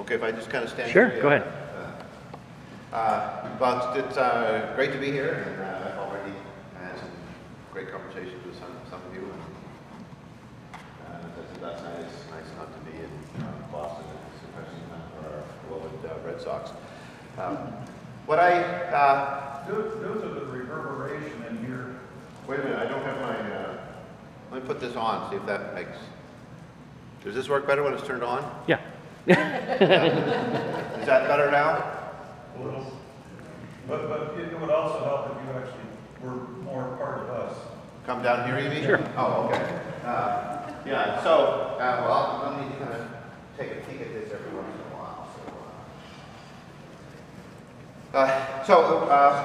okay if I just kind of stand Sure, here? go ahead. Well, it's great to be here, and I've already had some great conversations with some of you. That's nice not to be in Boston, especially not for our beloved Red Sox. Due to the reverberation in here. Wait a minute, I don't have my, let me put this on, see if that makes, does this work better when it's turned on? Yeah. Is that better now? A little. But it would also help if you actually were more part of us. Come down here, you mean? Sure. Oh, okay. Yeah, so, well, let me kind of take a peek at this every once in a while.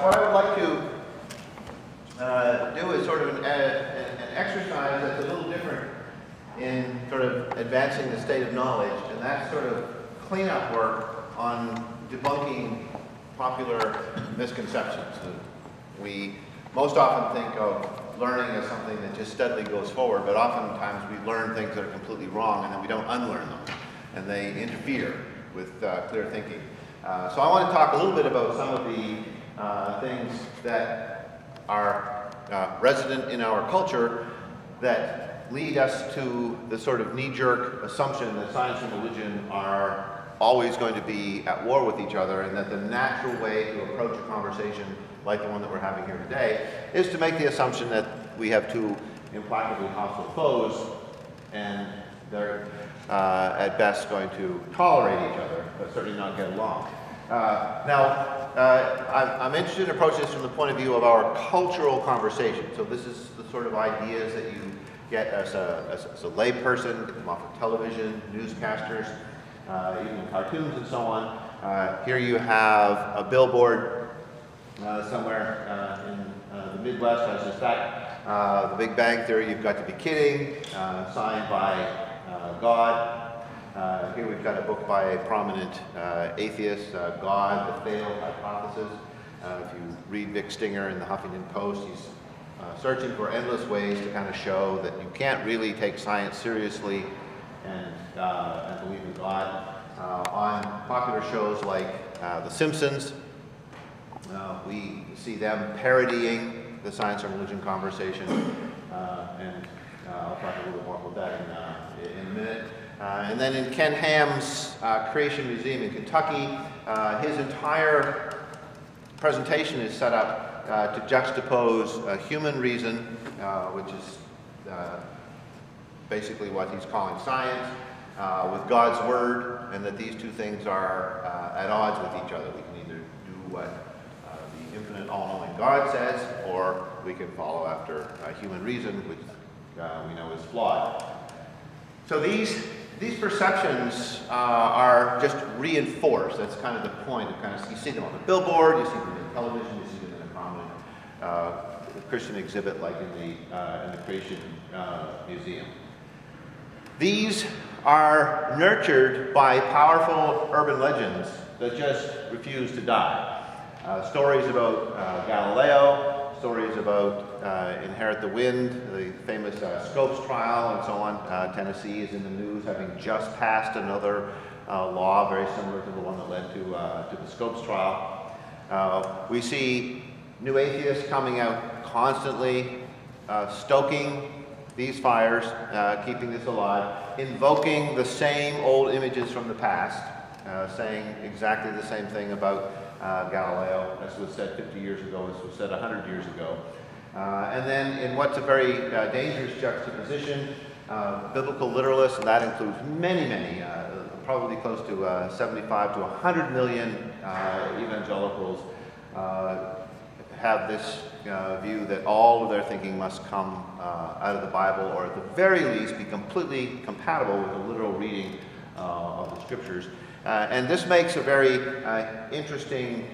What I would like to do is sort of an exercise that's a little different in sort of advancing the state of knowledge, and that's sort of cleanup work on debunking popular misconceptions. We most often think of learning as something that just steadily goes forward, but oftentimes we learn things that are completely wrong and then we don't unlearn them, and they interfere with clear thinking. So I want to talk a little bit about some of the things that are resident in our culture that lead us to the sort of knee-jerk assumption that science and religion are always going to be at war with each other, and that the natural way to approach a conversation like the one that we're having here today is to make the assumption that we have two implacably hostile foes, and they're at best going to tolerate each other, but certainly not get along. I'm interested in approaching this from the point of view of our cultural conversation. So this is the sort of ideas that you get as a lay person, get them off of television, newscasters, even in cartoons and so on. Here you have a billboard somewhere in the Midwest. I suspect The Big Bang Theory, You've Got to Be Kidding, signed by God. Here we've got a book by a prominent atheist, God, the Failed Hypothesis. If you read Vic Stinger in the Huffington Post, he's searching for endless ways to kind of show that you can't really take science seriously and believe in God. On popular shows like The Simpsons, we see them parodying the science and religion conversation, and I'll talk a little bit more about that in a minute. And then in Ken Ham's Creation Museum in Kentucky, his entire presentation is set up to juxtapose human reason, which is basically what he's calling science, with God's Word, and that these two things are at odds with each other. We can either do what the infinite all-knowing God says, or we can follow after human reason, which we know is flawed. So these perceptions are just reinforced. That's kind of the point. You see them on the billboard, you see them in television, you see them in a prominent Christian exhibit like in the Creation Museum. These are nurtured by powerful urban legends that just refuse to die. Stories about Galileo, stories about Inherit the Wind, the famous Scopes trial, and so on. Tennessee is in the news, having just passed another law very similar to the one that led to the Scopes trial. We see new atheists coming out constantly, stoking these fires, keeping this alive, invoking the same old images from the past, saying exactly the same thing about Galileo. This was said 50 years ago, this was said 100 years ago. And then in what's a very dangerous juxtaposition, biblical literalists, and that includes many, probably close to 75 to 100 million evangelicals, have this view that all of their thinking must come out of the Bible, or at the very least be completely compatible with the literal reading of the Scriptures. And this makes a very interesting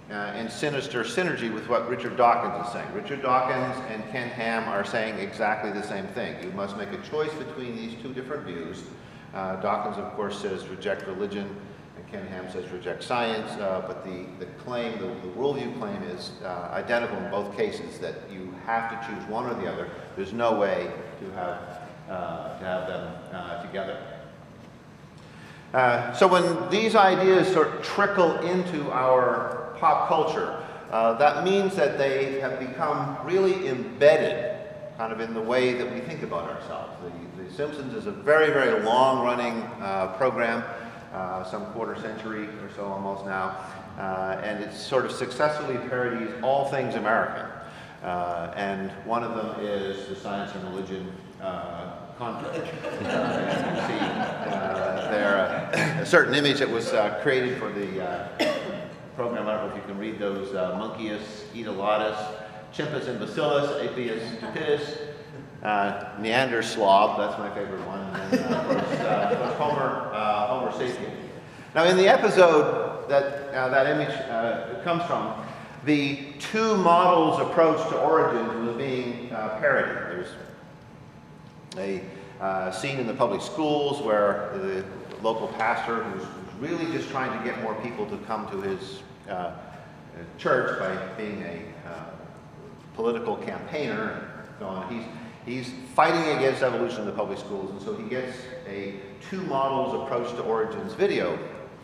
and sinister synergy with what Richard Dawkins is saying. Richard Dawkins and Ken Ham are saying exactly the same thing. You must make a choice between these two different views. Dawkins, of course, says reject religion, and Ken Ham says reject science, but the claim, the worldview claim is identical in both cases, that you have to choose one or the other. There's no way to have them together. So when these ideas sort of trickle into our pop culture, that means that they have become really embedded kind of in the way that we think about ourselves. The Simpsons is a very, very long-running program, some quarter century or so almost now, and it sort of successfully parodies all things American. And one of them is the science and religion conflict. And you can see there a certain image that was created for the program. I don't know if you can read those: Monkeys, Edelatus, Chimpus and Bacillus, Apius stupidus, Neander Slob, that's my favorite one, and then of course Homer sapien. Now in the episode that that image comes from, the two models approach to origins was being parodied. There's a scene in the public schools where the local pastor who's really just trying to get more people to come to his church by being a political campaigner and so on. He's fighting against evolution in the public schools, and so he gets a two models approach to origins video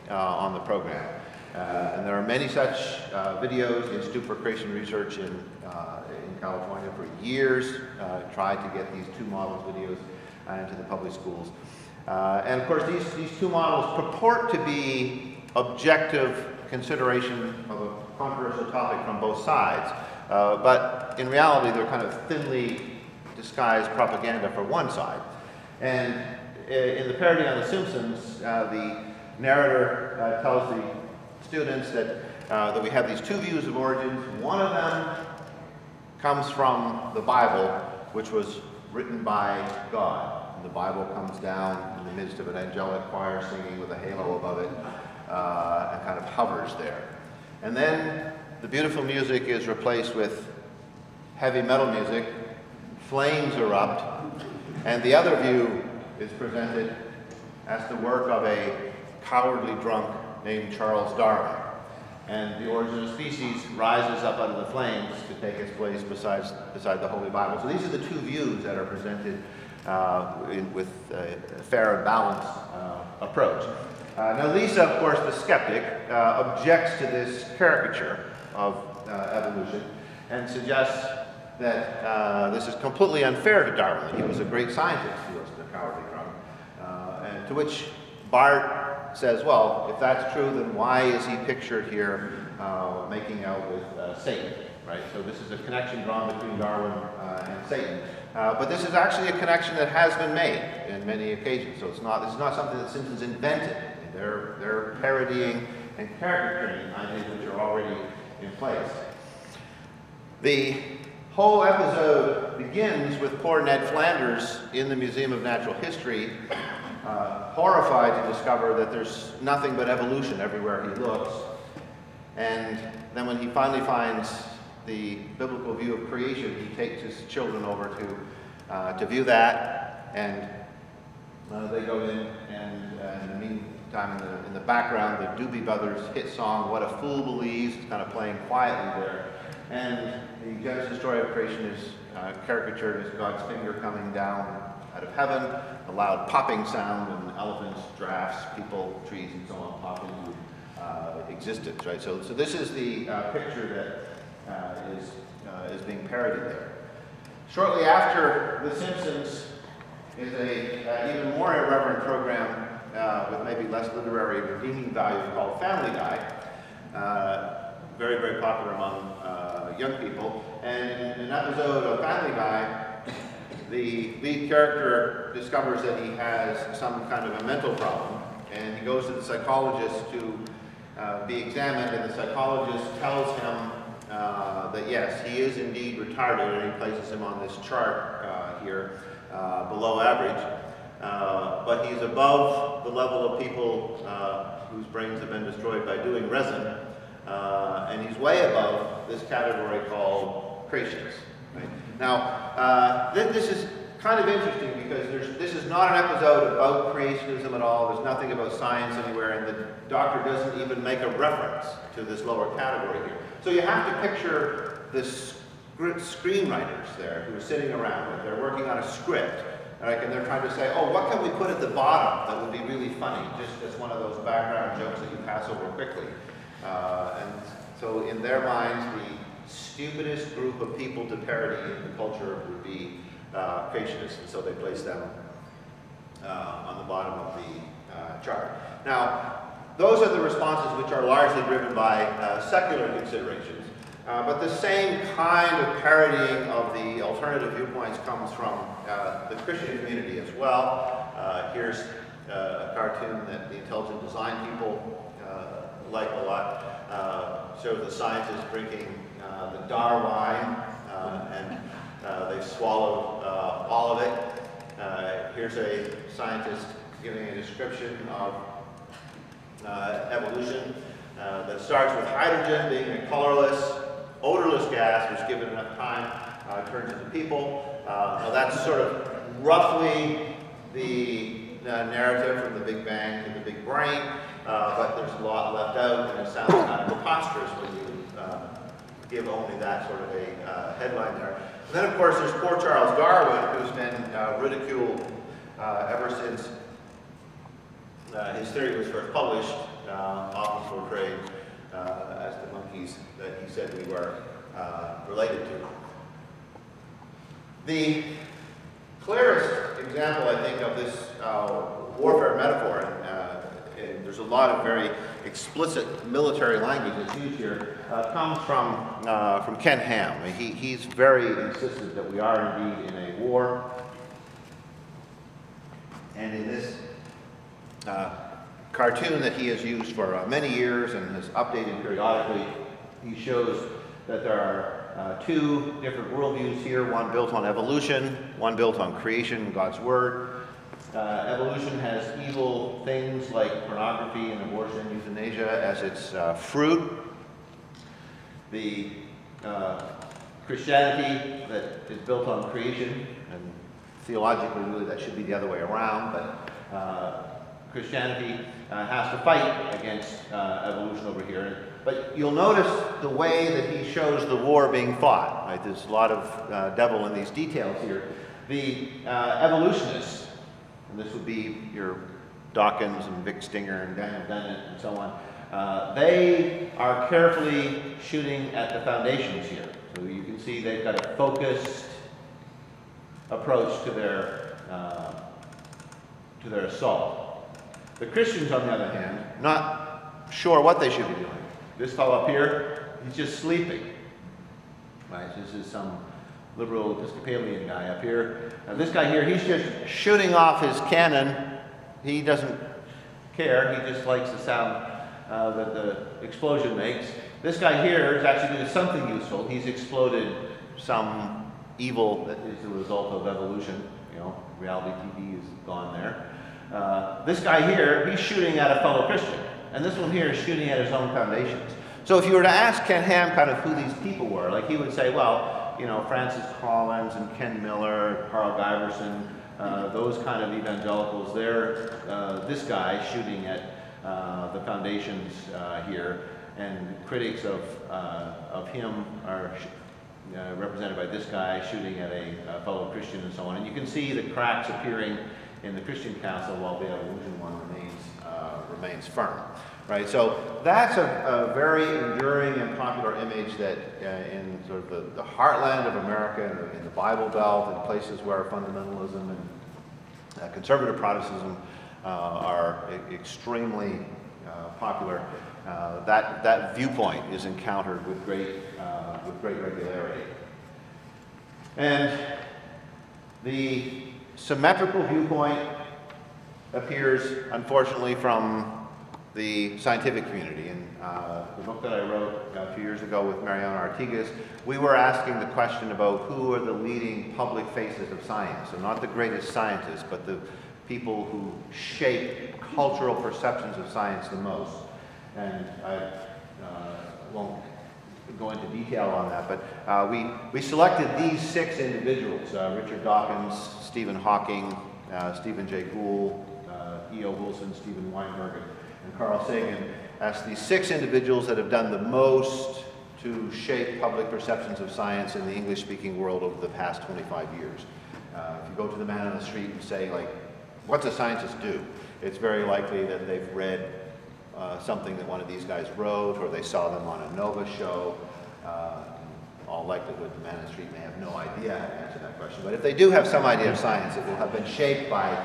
on the program. And there are many such videos. The Institute for Creation Research in California for years tried to get these two models videos into the public schools. And of course these two models purport to be objective consideration of a controversial topic from both sides. But in reality, they're kind of thinly disguised propaganda for one side. And in the parody on The Simpsons, the narrator tells the students that we have these two views of origins. One of them comes from the Bible, which was written by God. And the Bible comes down in the midst of an angelic choir singing with a halo above it and kind of hovers there. And then the beautiful music is replaced with heavy metal music, flames erupt, and the other view is presented as the work of a cowardly drunk named Charles Darwin. And the origin of species rises up out of the flames to take its place beside the Holy Bible. So these are the two views that are presented with a fair and balanced approach. Now Lisa, of course, the skeptic, objects to this caricature of evolution and suggests that this is completely unfair to Darwin. He was a great scientist, he wasn't a cowardly drunk. And to which Bart says, well, if that's true, then why is he pictured here making out with Satan, right? So this is a connection drawn between Darwin and Satan. But this is actually a connection that has been made in many occasions. So this is not something that Simpsons invented. They're parodying and caricaturing ideas which are already in place. The whole episode begins with poor Ned Flanders in the Museum of Natural History, horrified to discover that there's nothing but evolution everywhere he looks. And then when he finally finds the biblical view of creation, he takes his children over to view that, and they go in, and in the meantime, in the background, the Doobie Brothers hit song, What a Fool Believes, is kind of playing quietly there. And the Genesis story of creation is caricatured as God's finger coming down out of heaven, a loud popping sound, and elephants, giraffes, people, trees, and so on pop into existence, right? So this is the picture that is being parodied there. Shortly after The Simpsons is a even more irreverent program with maybe less literary redeeming value called Family Guy. Very, very popular among young people. And in an episode of Family Guy, the lead character discovers that he has some kind of a mental problem, and he goes to the psychologist to be examined, and the psychologist tells him that yes, he is indeed retarded, and he places him on this chart here below average. But he's above the level of people whose brains have been destroyed by doing resin, and he's way above this category called creationists. Right? Now, this is kind of interesting because this is not an episode about creationism at all. There's nothing about science anywhere, and the doctor doesn't even make a reference to this lower category here. So you have to picture the screenwriters there who are sitting around. They're working on a script. Right? And they're trying to say, oh, what can we put at the bottom that would be really funny, just as one of those background jokes that you pass over quickly. And so in their minds, the stupidest group of people to parody in the culture would be creationists, and so they place them on the bottom of the chart. Now, those are the responses which are largely driven by secular considerations. But the same kind of parodying of the alternative viewpoints comes from the Christian community as well. Here's a cartoon that the intelligent design people like a lot. Shows the scientists drinking the Dar wine, and they've swallowed all of it. Here's a scientist giving a description of evolution that starts with hydrogen being a colorless, odorless gas, which given enough time turns into people. Now that's sort of roughly the narrative from the Big Bang to the Big Brain, but there's a lot left out, and it sounds kind of preposterous when you give only that sort of a headline there. And then of course there's poor Charles Darwin, who's been ridiculed ever since his theory was first published, often portrayed as the monkeys that he said we were related to. The clearest example, I think, of this warfare metaphor, and there's a lot of very explicit military language that's used here, comes from Ken Ham. He's very insistent that we are indeed in a war, and in this cartoon that he has used for many years and has updated periodically, he shows that there are two different worldviews here, one built on evolution, one built on creation, God's Word. Evolution has evil things like pornography and abortion and euthanasia as its fruit. The Christianity that is built on creation, and theologically really that should be the other way around, but Christianity has to fight against evolution over here. But you'll notice the way that he shows the war being fought. Right? There's a lot of devil in these details here. The evolutionists, and this would be your Dawkins and Vic Stinger and Daniel Dennett and so on, they are carefully shooting at the foundations here. So you can see they've got a focused approach to their assault. The Christians, on the other hand, not sure what they should be doing. This fellow up here, he's just sleeping. Right? This is some liberal Episcopalian guy up here. Now this guy here, he's just shooting off his cannon. He doesn't care. He just likes the sound that the explosion makes. This guy here is actually doing something useful. He's exploded some evil that is the result of evolution. You know, reality TV is gone there. This guy here, he's shooting at a fellow Christian. And this one here is shooting at his own foundations. So if you were to ask Ken Ham kind of who these people were, like he would say, well, you know, Francis Collins and Ken Miller, Carl Giverson, those kind of evangelicals, they're this guy shooting at the foundations here. And critics of him are represented by this guy shooting at a fellow Christian and so on. And you can see the cracks appearing in the Christian Council while the evolution one remains firm. Right, so that's a very enduring and popular image that in sort of the heartland of America, in the Bible Belt, in places where fundamentalism and conservative Protestantism are extremely popular, that viewpoint is encountered with great regularity. And the symmetrical viewpoint appears, unfortunately, from the scientific community. In the book that I wrote a few years ago with Mariana Artigas, we were asking the question about who are the leading public faces of science. So not the greatest scientists, but the people who shape cultural perceptions of science the most. And I won't go into detail on that, but we selected these 6 individuals, Richard Dawkins, Stephen Hawking, Stephen Jay Gould, E.O. Wilson, Stephen Weinberg, and Carl Sagan, as these 6 individuals that have done the most to shape public perceptions of science in the English-speaking world over the past 25 years. If you go to the man on the street and say, like, what's a scientist do? It's very likely that they've read something that one of these guys wrote, or they saw them on a NOVA show. In all likelihood, the man on the street may have no idea how to answer that question. But if they do have some idea of science, it will have been shaped by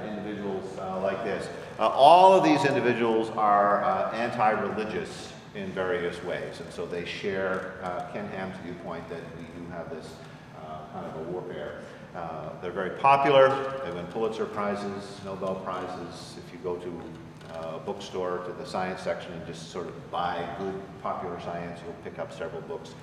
individuals like this. All of these individuals are anti-religious in various ways, and so they share Ken Ham's viewpoint that we do have this kind of a warfare. They're very popular. They win Pulitzer Prizes, Nobel Prizes. If you go to a bookstore, to the science section, and just sort of buy good popular science, you'll pick up several books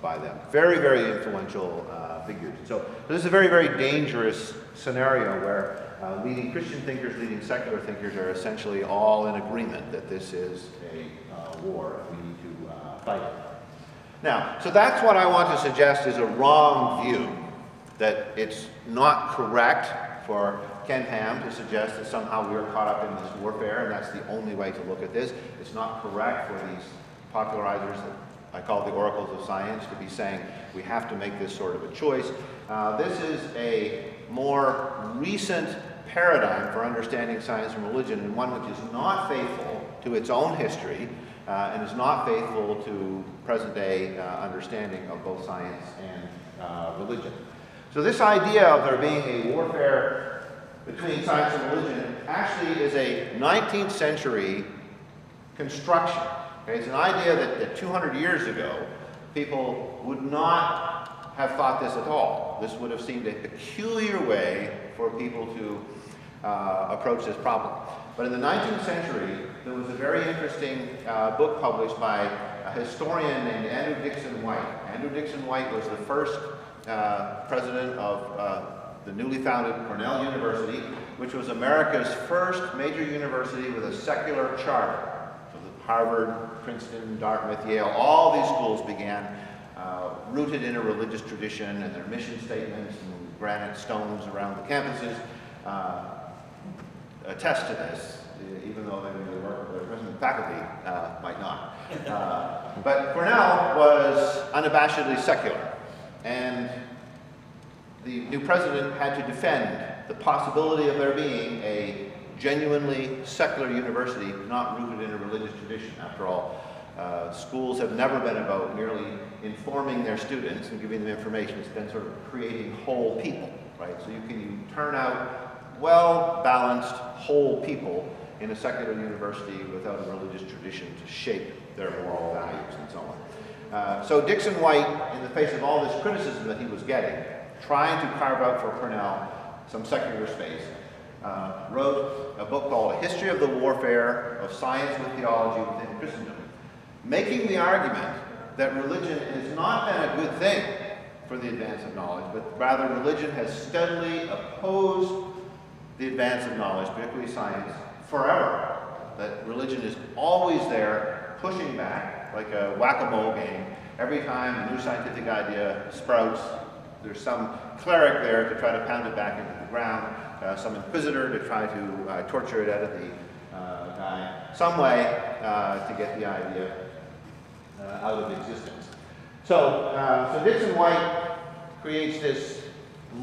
by them. Very, very influential figures. So this is a very, very dangerous scenario where leading Christian thinkers, leading secular thinkers are essentially all in agreement that this is a war and we need to fight it. Now, so that's what I want to suggest is a wrong view, that it's not correct for Ken Ham to suggest that somehow we're caught up in this warfare and that's the only way to look at this. It's not correct for these popularizers that I call the oracles of science to be saying we have to make this sort of a choice. This is a more recent paradigm for understanding science and religion, and one which is not faithful to its own history and is not faithful to present-day understanding of both science and religion. So this idea of there being a warfare between science and religion actually is a 19th century construction. Okay? It's an idea that 200 years ago, people would not have thought this at all. This would have seemed a peculiar way for people to approach this problem. But in the 19th century, there was a very interesting book published by a historian named Andrew Dickson White. Andrew Dickson White was the first president of the newly founded Cornell University, which was America's first major university with a secular charter. So the Harvard, Princeton, Dartmouth, Yale, all these schools began rooted in a religious tradition, and their mission statements and granite stones around the campuses attest to this, even though they really work with their present faculty might not. But Cornell was unabashedly secular, and the new president had to defend the possibility of there being a genuinely secular university not rooted in a religious tradition. After all, schools have never been about merely informing their students and giving them information. It's been sort of creating whole people, right? So you turn out well-balanced, whole people in a secular university without a religious tradition to shape their moral values and so on. So Dickson White, in the face of all this criticism that he was getting, trying to carve out for Cornell some secular space, wrote a book called A History of the Warfare of Science with Theology Within Christendom, making the argument that religion has not been a good thing for the advance of knowledge, but rather religion has steadily opposed the advance of knowledge, particularly science, forever. That religion is always there, pushing back, like a whack-a-mole game. Every time a new scientific idea sprouts, there's some cleric there to try to pound it back into the ground, some inquisitor to try to torture it out of the guy, some way to get the idea out of existence. So Dickson White creates this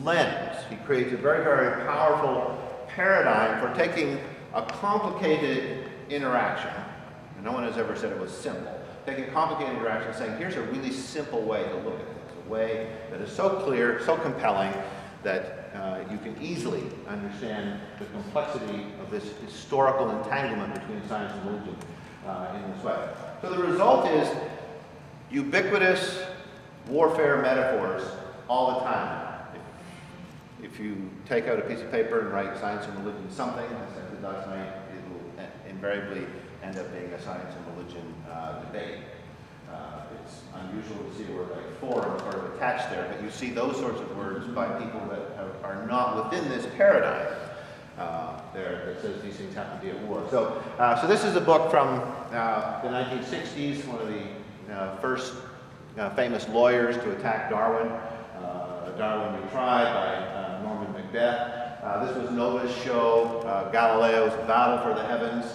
lens. He creates a very, very powerful paradigm for taking a complicated interaction, and no one has ever said it was simple, taking a complicated interaction and saying, here's a really simple way to look at this, a way that is so clear, so compelling, that you can easily understand the complexity of this historical entanglement between science and religion in this way. So the result is ubiquitous warfare metaphors all the time. If you take out a piece of paper and write science and religion something, as I did last night, it will invariably end up being a science and religion debate. It's unusual to see a word like forum sort of attached there, but you see those sorts of words by people that are not within this paradigm there that says these things have to be at war. So this is a book from the 1960s, one of the first famous lawyers to attack Darwin. Darwin Retried by Norman Macbeth. This was Nova's show, Galileo's Battle for the Heavens.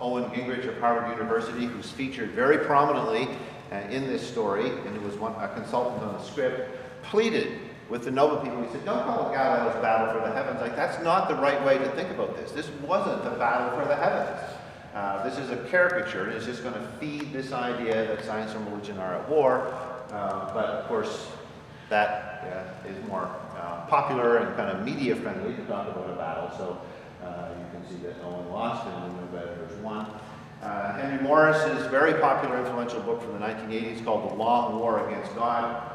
Owen Gingrich of Harvard University, who's featured very prominently in this story, and who was a consultant on the script, pleaded with the noble people. He said, don't call it Galileo's battle for the heavens. Like, that's not the right way to think about this. This wasn't the battle for the heavens. This is a caricature, and it's just going to feed this idea that science and religion are at war. But of course, that is more popular and kind of media friendly to talk about a battle. So you can see that no one lost and no competitors won. Henry Morris's very popular, influential book from the 1980s called The Long War Against God,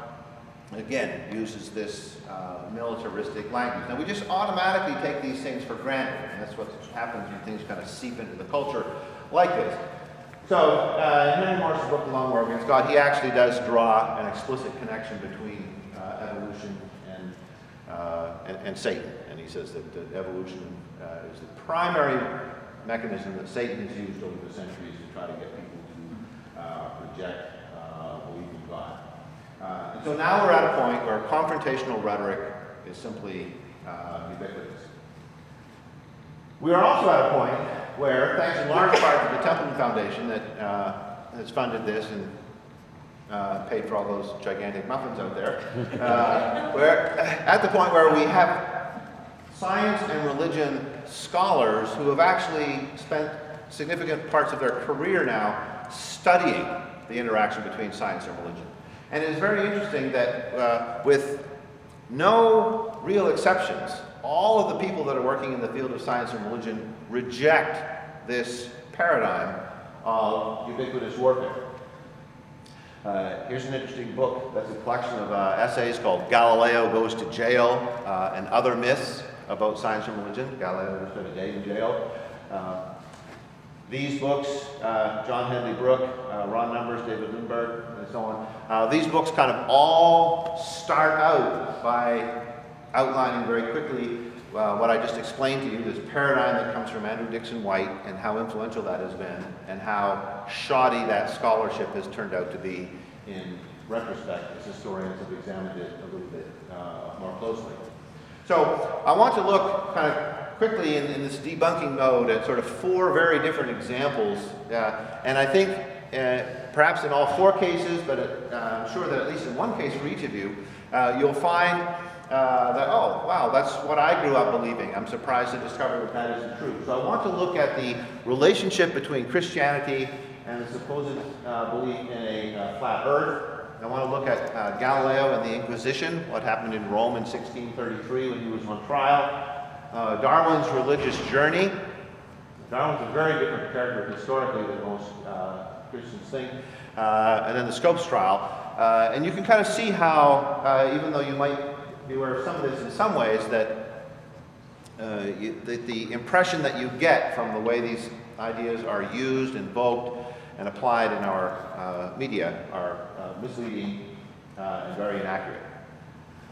again, uses this militaristic language. Now, we just automatically take these things for granted, and that's what happens when things kind of seep into the culture like this. So, in Henry Morris's book, The Long War Against God, he actually does draw an explicit connection between evolution and Satan. And he says that evolution is the primary mechanism that Satan has used over the centuries to try to get people to reject belief in God. And so now we're at a point where confrontational rhetoric is simply ubiquitous. We are also at a point where, thanks in large part to the Templeton Foundation that has funded this and paid for all those gigantic muffins out there, we're at the point where we have science and religion scholars who have actually spent significant parts of their career now studying the interaction between science and religion. And it is very interesting that with no real exceptions, all of the people that are working in the field of science and religion reject this paradigm of ubiquitous warfare. Here's an interesting book that's a collection of essays called Galileo Goes to Jail and Other Myths about Science and Religion. Galileo spent a day in jail. These books, John Henley Brooke, Ron Numbers, David Lindbergh, and so on, these books kind of all start out by outlining very quickly what I just explained to you, this paradigm that comes from Andrew Dixon White and how influential that has been and how shoddy that scholarship has turned out to be in retrospect as historians have examined it a little bit more closely. So I want to look kind of quickly in this debunking mode at sort of four very different examples. And I think perhaps in all four cases, but I'm sure that at least in one case for each of you, you'll find that, oh, wow, that's what I grew up believing. I'm surprised to discover that that isn't true. So I want to look at the relationship between Christianity and the supposed belief in a flat earth. I want to look at Galileo and the Inquisition, what happened in Rome in 1633 when he was on trial. Darwin's religious journey. Darwin's a very different character historically than most Christians think. And then the Scopes trial. And you can kind of see how, even though you might be aware of some of this in some ways, that the impression that you get from the way these ideas are used, invoked, and applied in our media are misleading and very inaccurate.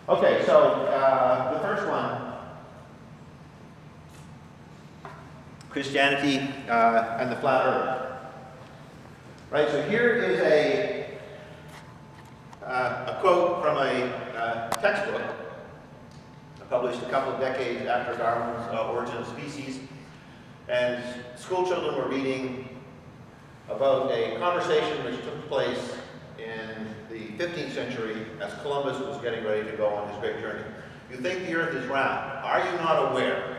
Okay, so the first one, Christianity and the flat earth. Right, so here is a quote from a textbook published a couple of decades after Darwin's Origin of Species, and school children were reading about a conversation which took place in the 15th century as Columbus was getting ready to go on his great journey. You think the earth is round. Are you not aware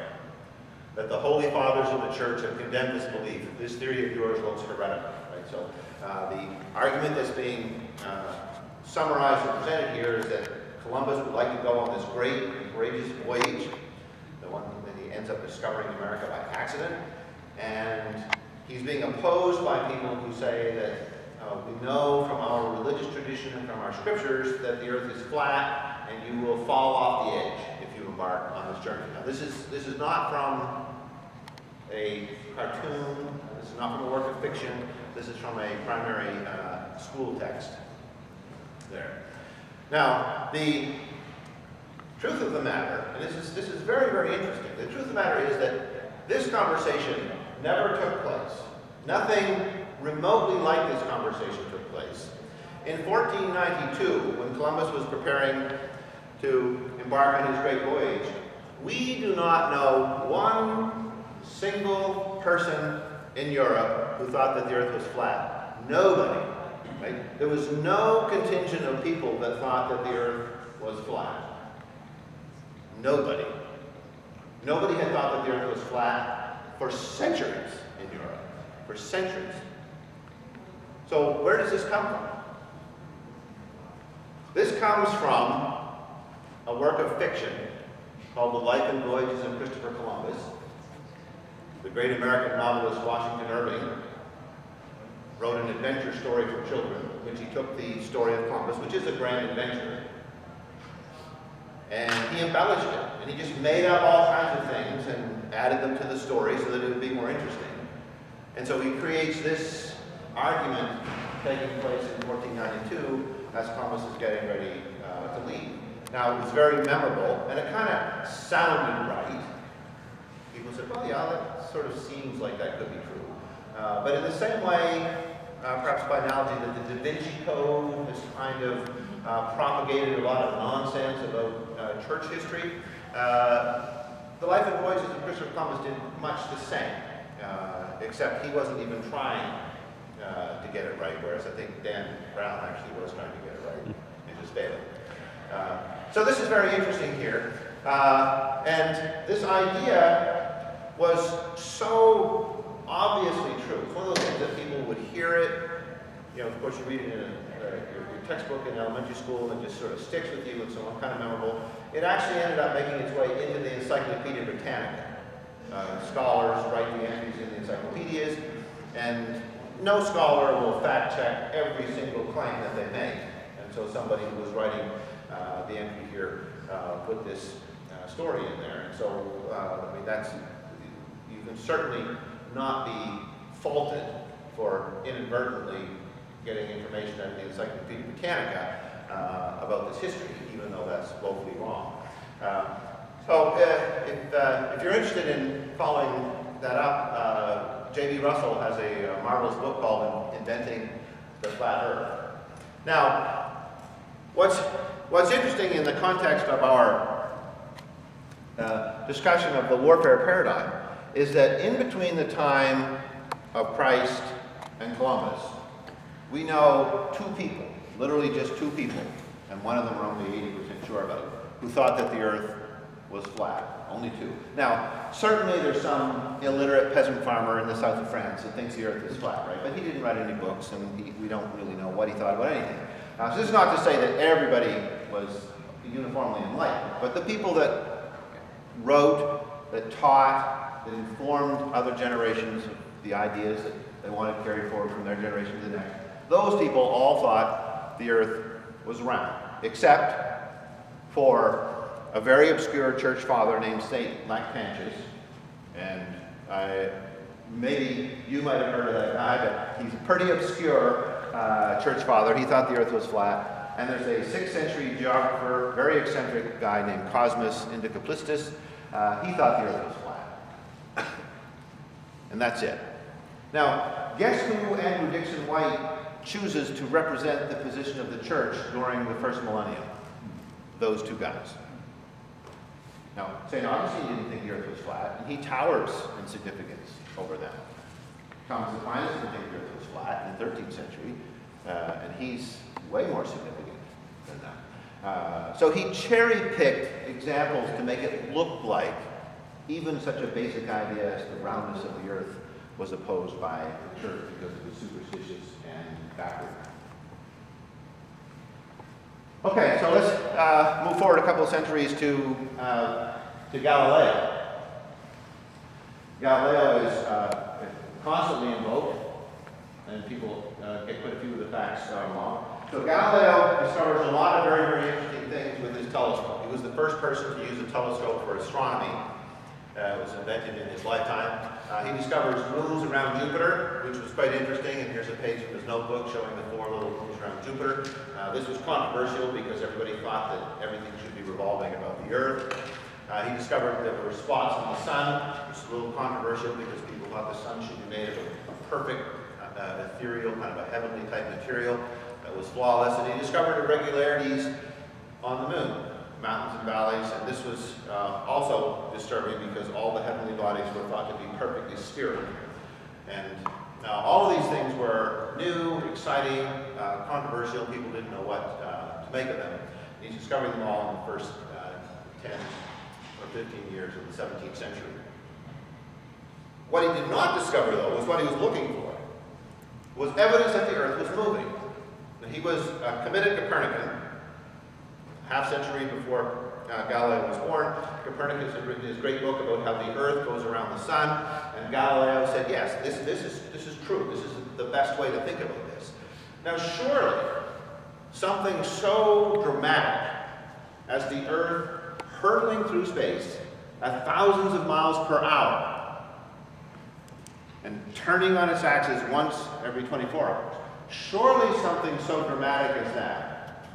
that the Holy Fathers of the Church have condemned this belief? This theory of yours looks heretical, right? So the argument that's being summarized and presented here is that Columbus would like to go on this great and courageous voyage, the one that he ends up discovering America by accident, and he's being opposed by people who say that we know from our religious tradition and from our scriptures that the earth is flat and you will fall off the edge if you embark on this journey. Now this is not from a cartoon, this is not from a work of fiction, this is from a primary school text there. Now, the truth of the matter, and this is very, very interesting, the truth of the matter is that this conversation never took place. Nothing remotely like this conversation took place. In 1492, when Columbus was preparing to embark on his great voyage, we do not know one single person in Europe who thought that the earth was flat. Nobody. Right? There was no contingent of people that thought that the earth was flat. Nobody. Nobody had thought that the earth was flat for centuries in Europe. For centuries. So where does this come from? This comes from a work of fiction called The Life and Voyages of Christopher Columbus. The great American novelist Washington Irving wrote an adventure story for children, in which he took the story of Columbus, which is a grand adventure, and he embellished it. And he just made up all kinds of things and added them to the story so that it would be more interesting. And so he creates this argument taking place in 1492 as Columbus is getting ready to leave. Now, it was very memorable, and it kind of sounded right. People said, well, yeah, that sort of seems like that could be true. But in the same way, perhaps by analogy, that the Da Vinci Code has kind of propagated a lot of nonsense about church history, the Life and Voyages of Christopher Columbus did much the same, except he wasn't even trying to get it right, whereas I think Dan Brown actually was trying to get it right and just failing. So this is very interesting here. And this idea was so obviously true. It's one of those things that people would hear it. You know, of course, you read it in your textbook in elementary school and it just sort of sticks with you and so on, kind of memorable. It actually ended up making its way into the Encyclopedia Britannica. Scholars write the entries in the encyclopedias, and no scholar will fact check every single claim that they make. And so somebody who was writing the entry here put this story in there. And so, I mean, that's, you can certainly not be faulted for inadvertently getting information out of the Encyclopedia Britannica about this history, even though that's woefully wrong. So if you're interested in following that up, J.B. Russell has a marvelous book called Inventing the Flat Earth. Now, what's interesting in the context of our discussion of the warfare paradigm is that in between the time of Christ and Columbus, we know two people, literally just two people, and one of them we're only 80% sure about, who thought that the earth was flat. Only two. Now, certainly there's some illiterate peasant farmer in the south of France that thinks the earth is flat, right? But he didn't write any books, and we don't really know what he thought about anything. So this is not to say that everybody was uniformly enlightened, but the people that wrote, that taught, that informed other generations of the ideas that they wanted to carry forward from their generation to the next, those people all thought the earth was round, except for a very obscure church father named St. Lactantius, and maybe you might have heard of that guy, but he's a pretty obscure church father. He thought the earth was flat. And there's a 6th century geographer, very eccentric guy named Cosmas Indicoplistus. He thought the earth was flat. And that's it. Now, guess who Andrew Dixon White chooses to represent the position of the church during the first millennium? Those two guys. Now, St. Augustine didn't think the earth was flat, and he towers in significance over them. Thomas Aquinas didn't think the earth was flat in the 13th century, and he's way more significant than that. So he cherry-picked examples to make it look like even such a basic idea as the roundness of the earth was opposed by the church because it was superstitious and backward. Okay, so let's move forward a couple of centuries to Galileo. Galileo is constantly invoked, and people get quite a few of the facts wrong. So Galileo discovers a lot of very, very interesting things with his telescope. He was the first person to use a telescope for astronomy. It was invented in his lifetime. He discovers moons around Jupiter, which was quite interesting, and here's a page from his notebook showing the 4 little moons around Jupiter. This was controversial because everybody thought that everything should be revolving about the Earth. He discovered there were spots on the sun, which is a little controversial because people thought the sun should be made of a perfect ethereal, kind of a heavenly type material that was flawless. And he discovered irregularities on the moon, mountains and valleys, and this was also disturbing because all the heavenly bodies were thought to be perfectly spherical. And all of these things were new, exciting, controversial. People didn't know what to make of them. He's discovering them all in the first 10 or 15 years of the 17th century. What he did not discover, though, was what he was looking for, was evidence that the earth was moving. Now, he was a committed Copernican, half century before Galileo was born. Copernicus had written his great book about how the earth goes around the sun, and Galileo said, yes, this is true. This is the best way to think about this. Now, surely, something so dramatic as the earth hurtling through space at thousands of miles per hour and turning on its axis once every 24 hours, surely something so dramatic as that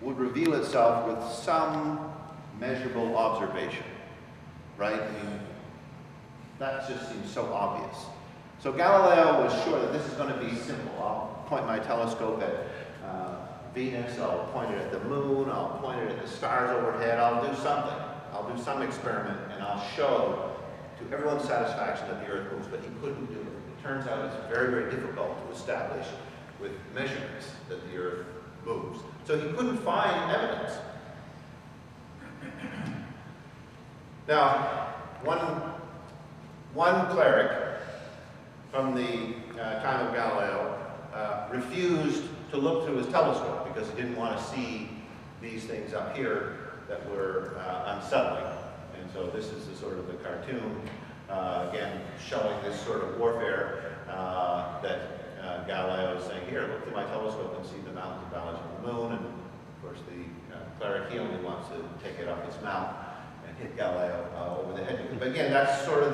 would reveal itself with some measurable observation, right? I mean, that just seems so obvious. So Galileo was sure that this is going to be simple. I'll point my telescope at Venus, I'll point it at the moon, I'll point it at the stars overhead, I'll do something. I'll do some experiment and I'll show to everyone's satisfaction that the earth moves, but he couldn't do it. It turns out it's very, very difficult to establish with measurements that the earth moves. So he couldn't find evidence. Now, one cleric from the time of Galileo refused to look through his telescope because he didn't want to see these things up here that were unsettling. And so this is the sort of the cartoon, again, showing this sort of warfare that Galileo is saying, here, look through my telescope and see the mountains and valleys of the moon. And of course, the cleric, he only wants to take it off his mount and hit Galileo over the head. But again, that's sort of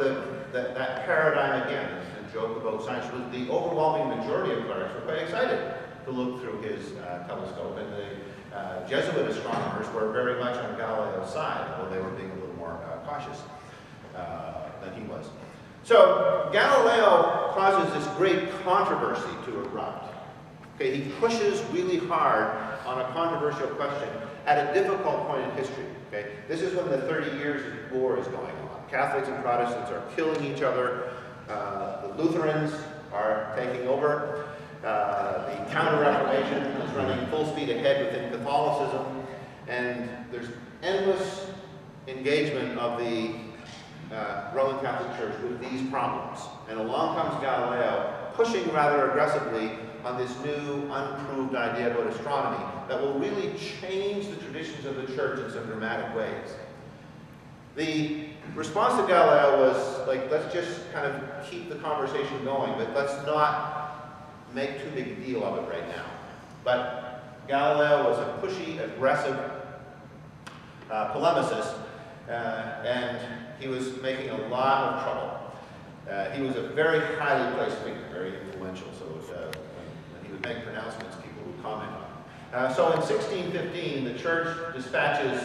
that paradigm again, the joke about science. The overwhelming majority of clerics were quite excited to look through his telescope, and the Jesuit astronomers were very much on Galileo's side, although they were being a little more cautious than he was. So Galileo causes this great controversy to erupt. Okay, he pushes really hard on a controversial question at a difficult point in history. Okay, this is when the 30 Years of War is going on. Catholics and Protestants are killing each other. The Lutherans are taking over. The Counter-Reformation is running full speed ahead within Catholicism, and there's endless engagement of the Roman Catholic Church with these problems. And along comes Galileo, pushing rather aggressively on this new, unproved idea about astronomy that will really change the traditions of the Church in some dramatic ways. The response to Galileo was like, let's just kind of keep the conversation going, but let's not make too big a deal of it right now. But Galileo was a pushy, aggressive polemicist, and he was making a lot of trouble. He was a very highly placed figure, very influential, so when he would make pronouncements, people would comment on it. So in 1615, the church dispatches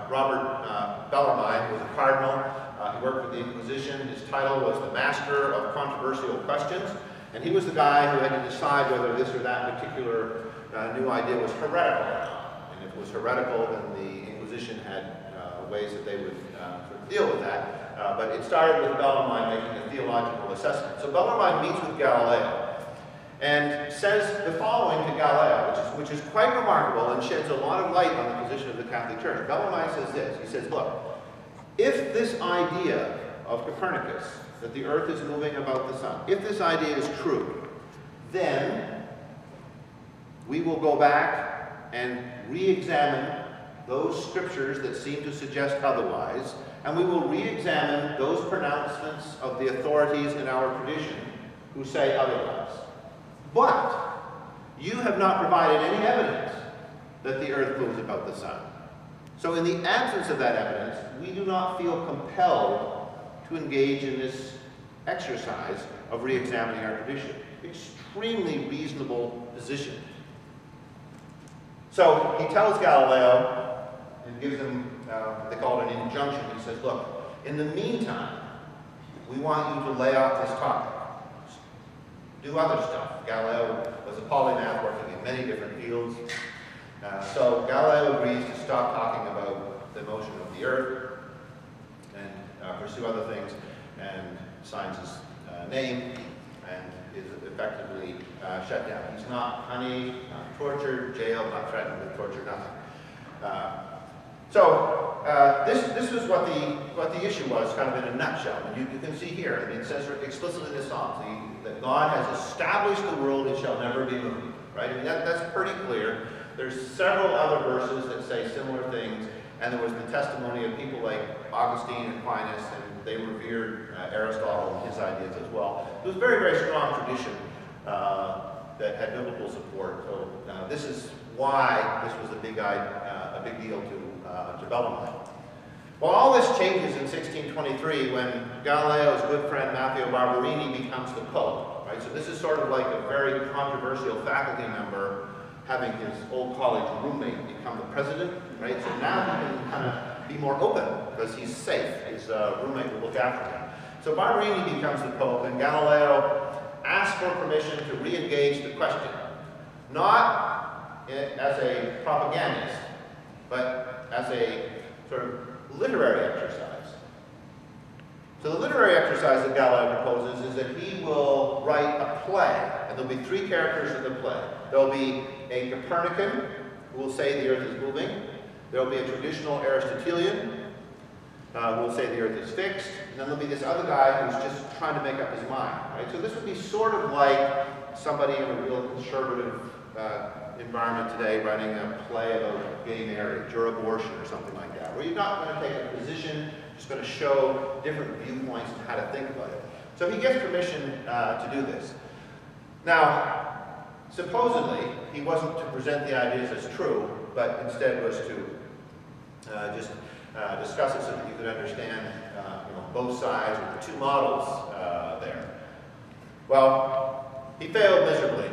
Robert Bellarmine, who was a cardinal. He worked with the Inquisition. His title was the Master of Controversial Questions. And he was the guy who had to decide whether this or that particular new idea was heretical or not. And if it was heretical, then the Inquisition had ways that they would sort of deal with that. But it started with Bellarmine making a theological assessment. So Bellarmine meets with Galileo and says the following to Galileo, which is quite remarkable and sheds a lot of light on the position of the Catholic Church. Bellarmine says this. He says, look, if this idea of Copernicus, that the earth is moving about the sun, if this idea is true, then we will go back and re-examine those scriptures that seem to suggest otherwise, and we will re-examine those pronouncements of the authorities in our tradition who say otherwise. But you have not provided any evidence that the earth moves about the sun. So in the absence of that evidence, we do not feel compelled to engage in this exercise of re-examining our tradition. Extremely reasonable position. So he tells Galileo and gives him, they call it an injunction. He says, look, in the meantime, we want you to lay off this topic. Do other stuff. Galileo was a polymath working in many different fields. So Galileo agrees to stop talking about the motion of the earth and pursue other things, and signs his name and is effectively shut down. He's not honeyed, not tortured, jailed, not threatened with torture, nothing. So this was what the issue was, kind of in a nutshell. And you can see here, I mean, it says explicitly in the Psalms that God has established the world; it shall never be moved. Right? I mean, that's pretty clear. There's several other verses that say similar things, and there was the testimony of people like Augustine and Aquinas, and they revered Aristotle and his ideas as well. It was a very, very strong tradition that had biblical support. So this is why this was a big deal to Bellarmine. Well, all this changes in 1623 when Galileo's good friend Matteo Barberini becomes the Pope. Right? So this is sort of like a very controversial faculty member having his old college roommate become the president. Right? So now he can kind of be more open because he's safe. His roommate will look after him. So Barberini becomes the Pope, and Galileo asks for permission to re-engage the question, not as a propagandist, but as a sort of literary exercise. So the literary exercise that Galileo proposes is that he will write a play, and there'll be three characters in the play. There'll be a Copernican who will say the earth is moving. There'll be a traditional Aristotelian who will say the earth is fixed. And then there'll be this other guy who's just trying to make up his mind. Right? So this would be sort of like somebody in a real conservative environment today writing a play about gay marriage or abortion or something like that, where you're not going to take a position, just going to show different viewpoints and how to think about it. So he gets permission to do this. Now, supposedly, he wasn't to present the ideas as true, but instead was to just discuss it so that you could understand both sides with the two models there. Well, he failed miserably.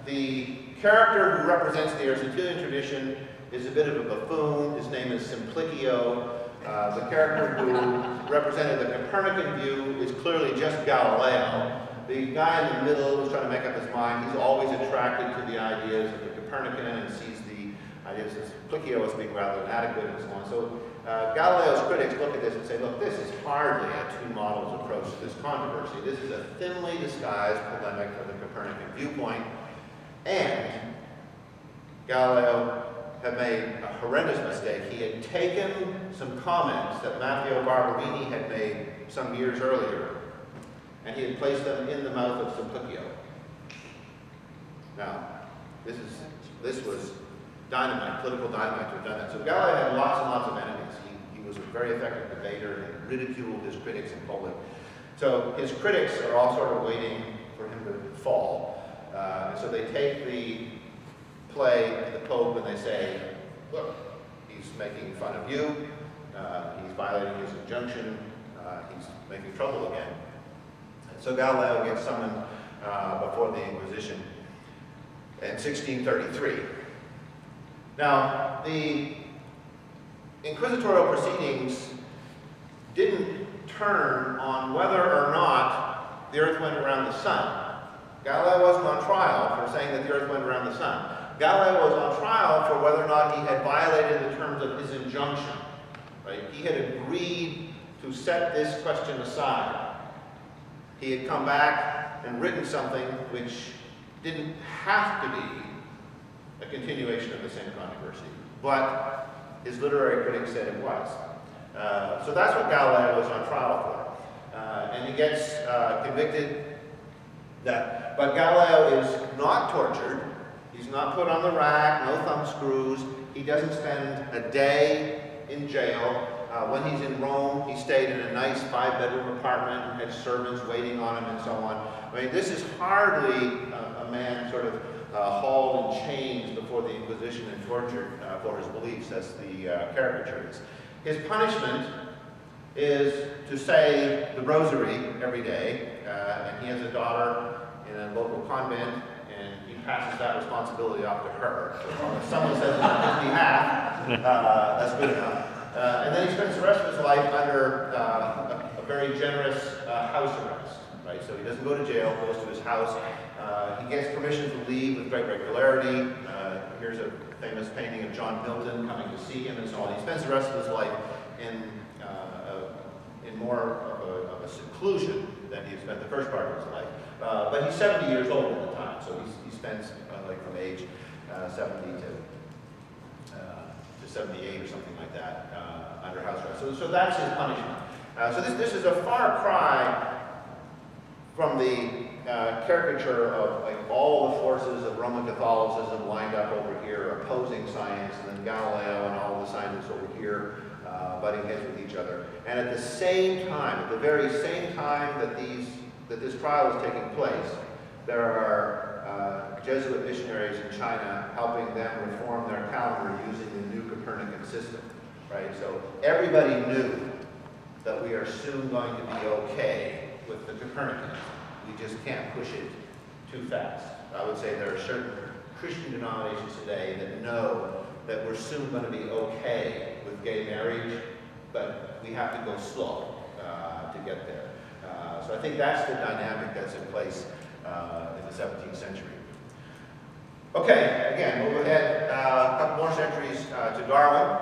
The character who represents the Aristotelian tradition is a bit of a buffoon. His name is Simplicio. The character who represented the Copernican view is clearly just Galileo. The guy in the middle who's trying to make up his mind, he's always attracted to the ideas of the Copernican and sees the ideas of Simplicio as being rather inadequate and so on. So Galileo's critics look at this and say, look, this is hardly a two models approach to this controversy. This is a thinly disguised polemic of the Copernican viewpoint. And Galileo had made a horrendous mistake. He had taken some comments that Matteo Barberini had made some years earlier, and he had placed them in the mouth of Simplicio. Now, this was dynamite, political dynamite to have done that. So Galileo had lots and lots of enemies. He was a very effective debater and ridiculed his critics in public. So his critics are all sort of waiting for him to fall. So they take the play to the Pope and they say, look, he's making fun of you, he's violating his injunction, he's making trouble again. And so Galileo gets summoned before the Inquisition in 1633. Now, the inquisitorial proceedings didn't turn on whether or not the earth went around the sun. Galileo wasn't on trial for saying that the earth went around the sun. Galileo was on trial for whether or not he had violated the terms of his injunction. Right? He had agreed to set this question aside. He had come back and written something which didn't have to be a continuation of the same controversy, but his literary critics said it was. So that's what Galileo was on trial for. And he gets convicted. But Galileo is not tortured. He's not put on the rack, no thumb screws. He doesn't spend a day in jail. When he's in Rome, he stayed in a nice 5-bedroom apartment and had servants waiting on him and so on. I mean, this is hardly a man sort of hauled in chains before the Inquisition and tortured for his beliefs, as the caricature is. His punishment is to say the rosary every day, and he has a daughter in a local convent, and he passes that responsibility off to her. So if someone says it on his behalf, that's good enough. And then he spends the rest of his life under a very generous house arrest. Right? So he doesn't go to jail, goes to his house. He gets permission to leave with great regularity. Here's a famous painting of John Milton coming to see him and so on. He spends the rest of his life in more of a seclusion than he spent the first part of his life. But he's 70 years old at the time, so he spends like from age 70 to to 78 or something like that under house arrest. So that's his punishment. So this is a far cry from the caricature of like all the forces of Roman Catholicism lined up over here opposing science, and then Galileo and all the scientists over here butting heads with each other. And at the same time, at the very same time that this trial is taking place, there are Jesuit missionaries in China helping them reform their calendar using the new Copernican system, right? So everybody knew that we are soon going to be okay with the Copernicans. We just can't push it too fast. I would say there are certain Christian denominations today that know that we're soon going to be okay with gay marriage, but we have to go slow to get there. So I think that's the dynamic that's in place in the 17th century. Okay, again, we'll go ahead a couple more centuries to Darwin,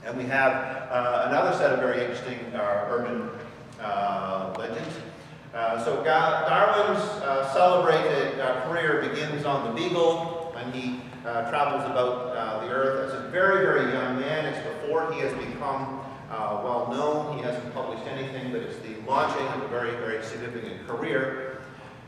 and we have another set of very interesting urban legends. So Darwin's celebrated career begins on the Beagle when he travels about the earth as a very, very young man. It's before he has become well known. He hasn't published anything, but it's the launching of a very, very significant career.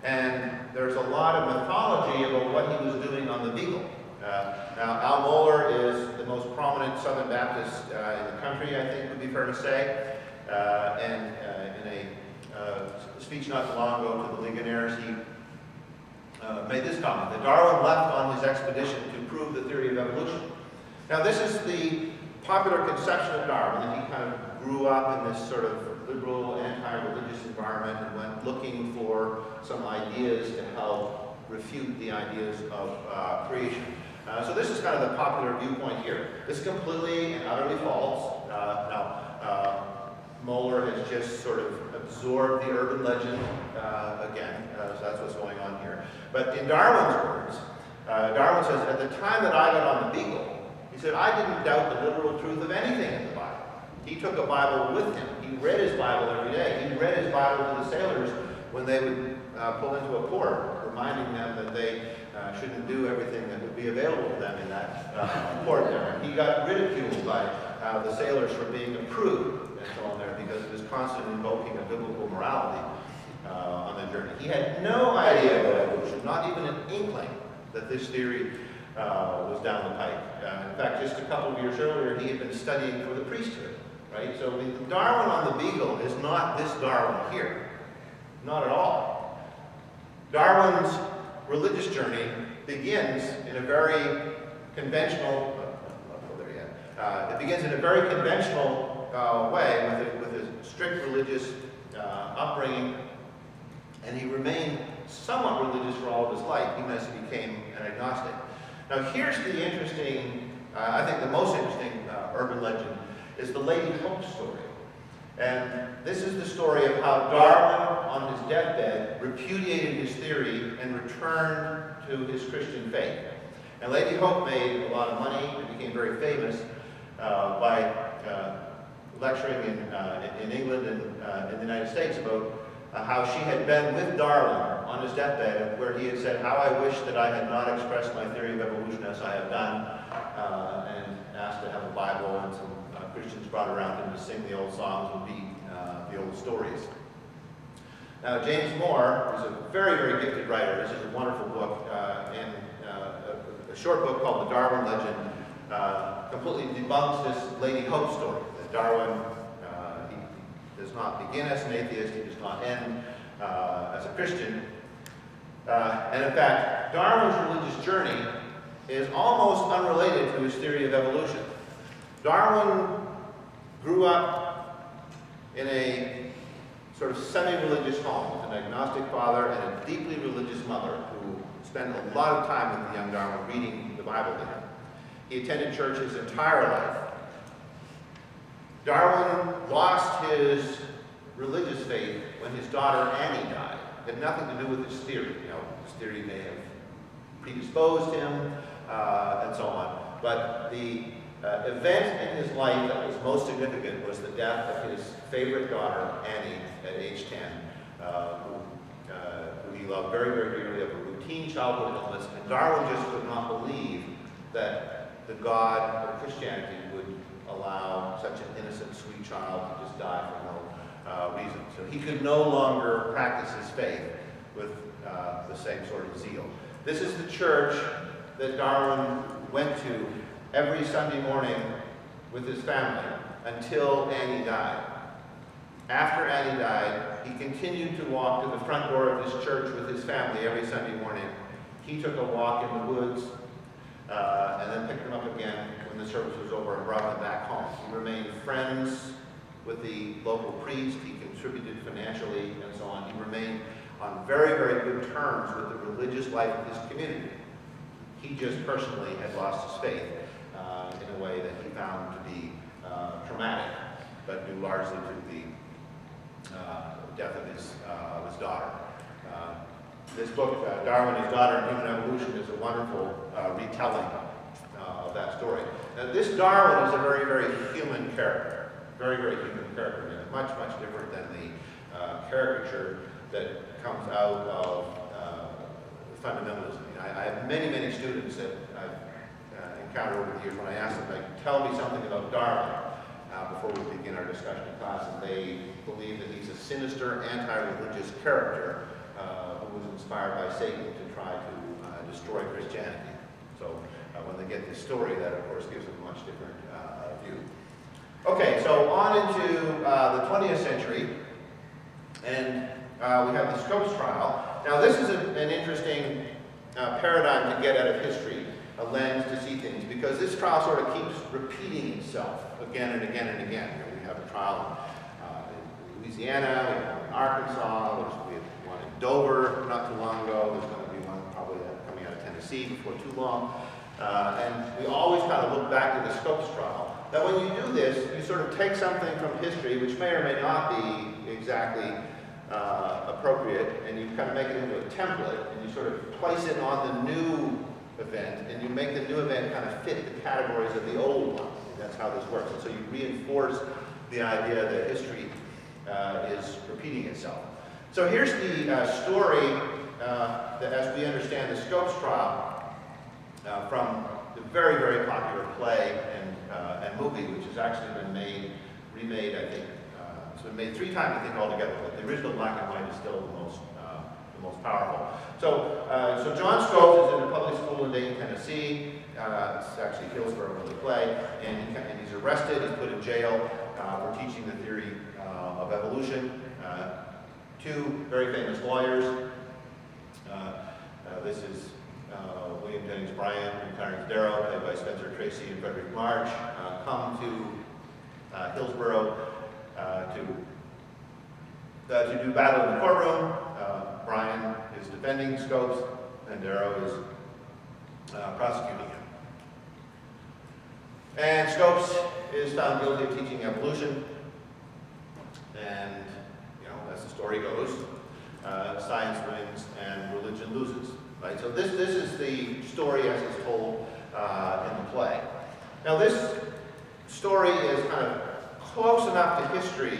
And there's a lot of mythology about what he was doing on the Beagle. Now, Al Mohler is the most prominent Southern Baptist in the country, I think would be fair to say. And in a speech not too long ago to the Legionnaires, he made this comment, that Darwin left on his expedition to prove the theory of evolution. Now, this is the popular conception of Darwin, that he kind of grew up in this sort of liberal, anti-religious environment and went looking for some ideas to help refute the ideas of creation. So this is kind of the popular viewpoint here. This is completely and utterly false. Mohler has just sort of absorbed the urban legend again, so that's what's going on here. But in Darwin's words, Darwin says, at the time that I got on the Beagle, he said, I didn't doubt the literal truth of anything in the Bible. He took a Bible with him. He read his Bible every day. He read his Bible to the sailors when they would pull into a port, reminding them that they shouldn't do everything that would be available to them in that port there. He got ridiculed by the sailors for being a prude and so on there because of his constant invoking of biblical morality on the journey. He had no idea about evolution, not even an inkling that this theory was down the pike. In fact, just a couple of years earlier, he had been studying for the priesthood. Right? So Darwin on the Beagle is not this Darwin here. Not at all. Darwin's religious journey begins in a very conventional, it begins in a very conventional way with a strict religious upbringing, and he remained somewhat religious for all of his life, even as he became an agnostic. Now here's the interesting, I think the most interesting urban legend is the Lady Hope story. And this is the story of how Darwin, on his deathbed, repudiated his theory and returned to his Christian faith. And Lady Hope made a lot of money and became very famous by lecturing in England and in the United States about how she had been with Darwin on his deathbed, where he had said, how I wish that I had not expressed my theory of evolution as I have done, and asked to have a Bible, and some Christians brought around him to sing the old songs and read the old stories. Now, James Moore is a very, very gifted writer. This is a wonderful book, and a short book called The Darwin Legend completely debunks this Lady Hope story, that Darwin he does not begin as an atheist, he does not end as a Christian. And in fact, Darwin's religious journey is almost unrelated to his theory of evolution. Darwin grew up in a sort of semi-religious home with an agnostic father and a deeply religious mother who spent a lot of time with the young Darwin reading the Bible to him. He attended church his entire life. Darwin lost his religious faith when his daughter Annie died. It had nothing to do with his theory. You know, his theory may have predisposed him and so on. But the event in his life that was most significant was the death of his favorite daughter, Annie, at age 10, who he loved very, very dearly, of a routine childhood illness. And Darwin just could not believe that the God of Christianity would allow such an innocent, sweet child to just die for no reason. So he could no longer practice his faith with the same sort of zeal. This is the church that Darwin went to every Sunday morning with his family until Annie died. After Annie died, he continued to walk to the front door of this church with his family every Sunday morning. He took a walk in the woods and then picked them up again when the service was over and brought them back home. He remained friends with the local priest. He contributed financially and so on. He remained on very, very good terms with the religious life of his community. He just personally had lost his faith in a way that he found to be traumatic, but due largely to the death of his daughter. This book, Darwin, His Daughter, and Human Evolution, is a wonderful retelling of that story. Now, this Darwin is a very, very human character. Very, very human character, and much, much different than the caricature that comes out of fundamentalism. I have many, many students that I've encountered over the years when I ask them, like, tell me something about Darwin before we begin our discussion in class, and they believe that he's a sinister, anti-religious character who was inspired by Satan to try to destroy Christianity. So when they get this story, that of course gives them a much different view. Okay, so on into the 20th century, and we have the Scopes trial. Now this is an interesting paradigm to get out of history, a lens to see things, because this trial sort of keeps repeating itself again and again and again. You know, we have a trial in Louisiana, we have one in Arkansas, we had one in Dover not too long ago, there's going to be one probably coming out of Tennessee before too long. And we always kind of look back to the Scopes trial. Now when you do this, you sort of take something from history, which may or may not be exactly appropriate, and you kind of make it into a template, and you sort of place it on the new event, and you make the new event kind of fit the categories of the old one. That's how this works. And so you reinforce the idea that history is repeating itself. So here's the story that, as we understand the Scopes trial, from the very, very popular play and movie, which has actually been remade, I think. It's been made 3 times, I think, altogether, but the original black and white is still the most powerful. So John Scopes is in a public school in Dayton, Tennessee. It's actually Hillsborough where they play, and he's arrested. He's put in jail for teaching the theory of evolution. 2 very famous lawyers. This is William Jennings Bryan and Clarence Darrow, played by Spencer Tracy and Frederick March, come to Hillsborough to do battle in the courtroom. Bryan is defending Scopes, and Darrow is prosecuting him. And Scopes is found guilty of teaching evolution, and, you know, as the story goes, science wins and religion loses. Right? So this is the story as it's told in the play. Now this story is kind of close enough to history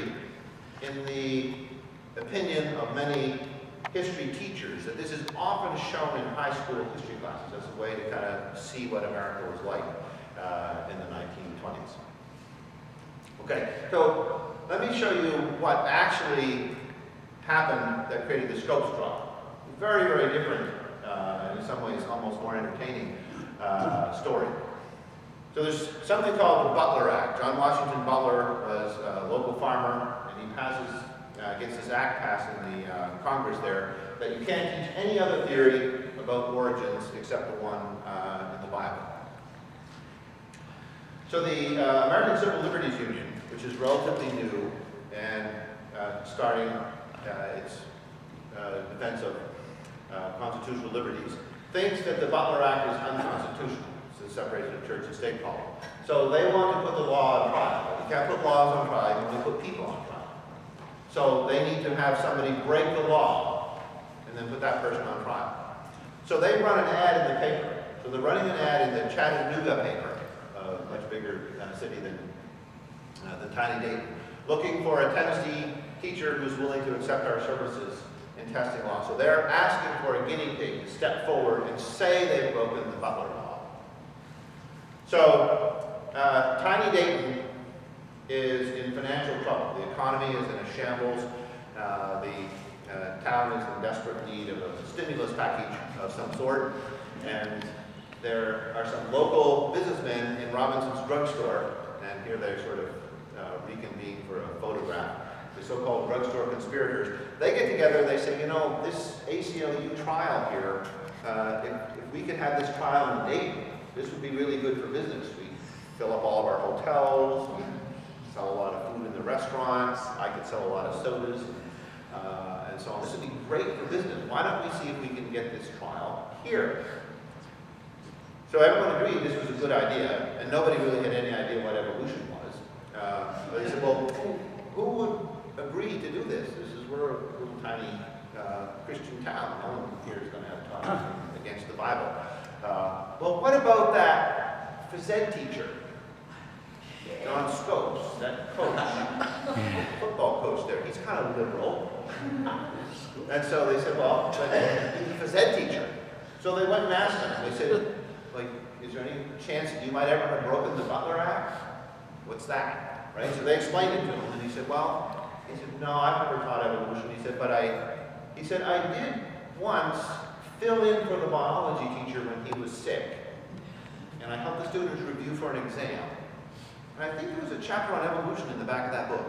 in the opinion of many history teachers that this is often shown in high school history classes as a way to kind of see what America was like in the 1920s. Okay, so let me show you what actually happened that created the Scopes trial. Very, very different, in some ways almost more entertaining story. So there's something called the Butler Act. John Washington Butler was a local farmer, and he gets this act passed in the Congress there that you can't teach any other theory about origins except the one in the Bible. So the American Civil Liberties Union, which is relatively new and starting its defense of constitutional liberties, thinks that the Butler Act is unconstitutional. It's the separation of church and state policy. So they want to put the law on trial. You can't put laws on trial, you only put people on trial. So they need to have somebody break the law and then put that person on trial. So they run an ad in the paper. So they're running an ad in the Chattanooga paper, a much bigger city than tiny Dayton, looking for a Tennessee teacher who's willing to accept our services in testing law. So they're asking for a guinea pig to step forward and say they've broken the Butler law. So, tiny Dayton is in financial trouble. The economy is in a shambles. The town is in desperate need of a stimulus package of some sort. And there are some local businessmen in Robinson's drugstore, and here they sort of reconvene for a photograph. The so-called drugstore conspirators. They get together, they say, you know, this ACLU trial here, if we could have this trial in Dayton, this would be really good for business. We fill up all of our hotels, we sell a lot of food in the restaurants, I could sell a lot of sodas, and so on. This would be great for business. Why don't we see if we can get this trial here? So everyone agreed this was a good idea, and nobody really had any idea what evolution was. But they said, well, who would agree to do this? We're a little tiny Christian town. No one here is going to have talk against the Bible. Well, what about that phys ed teacher, John Scopes, that coach, football coach there? He's kind of liberal. And so they said, well, he's a phys ed teacher. So they went and asked him. They said, like, is there any chance that you might ever have broken the Butler Act? What's that? Right? So they explained it to him, and he said, well, no, I've never taught evolution. He said, I did once fill in for the biology teacher when he was sick. And I helped the students review for an exam. And I think there was a chapter on evolution in the back of that book.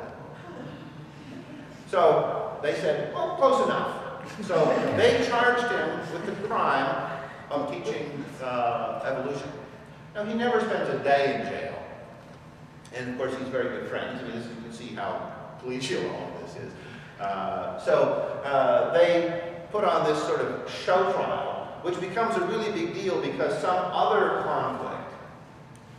So they said, well, close enough. So they charged him with the crime of teaching evolution. Now, he never spends a day in jail. And of course, he's very good friends. I mean, you can see how collegial all of this is. So they put on this sort of show trial, which becomes a really big deal because some other conflict